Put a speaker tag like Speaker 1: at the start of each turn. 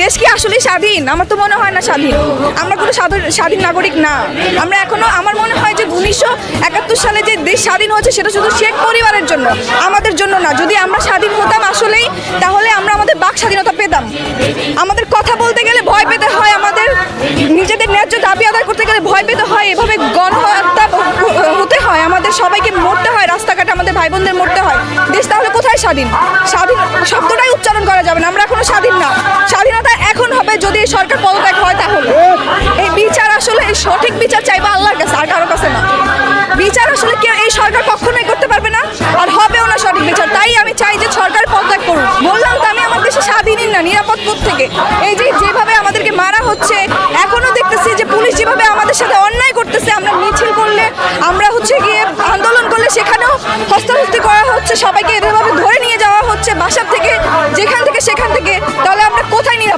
Speaker 1: দেশ কি আসলে স্বাধীন? আমার তো মনে হয় না স্বাধীন। আমরা কোনো স্বাধীন নাগরিক না। আমরা এখনো, আমার মনে হয় যে 1971 সালে যে দেশ স্বাধীন হয়েছে সেটা শুধু শেখ পরিবারের জন্য, আমাদের জন্য না। যদি আমরা স্বাধীন হতাম আসলেই, তাহলে আমরা আমাদের বাক স্বাধীনতা পেতাম। আমাদের কথা বলতে গেলে ভয় পেতে হয়, আমাদের নিজেদের ন্যায্য দাবি আদায় করতে গেলে ভয় পেতে হয়, এভাবে গণহত্যা হতে হয়, আমাদের সবাইকে মরতে হয়, রাস্তাঘাটে আমাদের ভাই বোনদের মরতে হয়। দেশ তাহলে কোথায় স্বাধীন? স্বাধীন শব্দটাই উচ্চারণ করা যাবে না। আমরা এখনো স্বাধীন না। স্বাধীনতা এখন হবে যদি এই সরকার পদত্যাগ হয়। তাহলে এই বিচার আসলে সঠিক বিচার চাইবা আল্লাহর কাছে, আর কারো কাছে না। বিচার আসলে কেউ, এই সরকার কখনোই করতে পারবে না, আর হবেও না সঠিক বিচার। তাই আমি চাই যে সরকার পদত্যাগ করুন। বললাম তো আমি, আমার দেশে স্বাধীনই না, নিরাপদ পথ থেকে। এই যে যেভাবে আমাদেরকে মারা হচ্ছে, এখনো দেখতেছি যে পুলিশ যেভাবে আমাদের সাথে অন্যায় করতেছে। আমরা মিছিল করলে, আমরা গিয়ে আন্দোলন করলে সেখানেও হস্তাহস্তি করা হচ্ছে, সবাইকে এভাবে ধরে নিয়ে যাওয়া হচ্ছে বাসার থেকে, যেখান থেকে সেখান থেকে। তাহলে আমরা কোথায় নিরাপদ?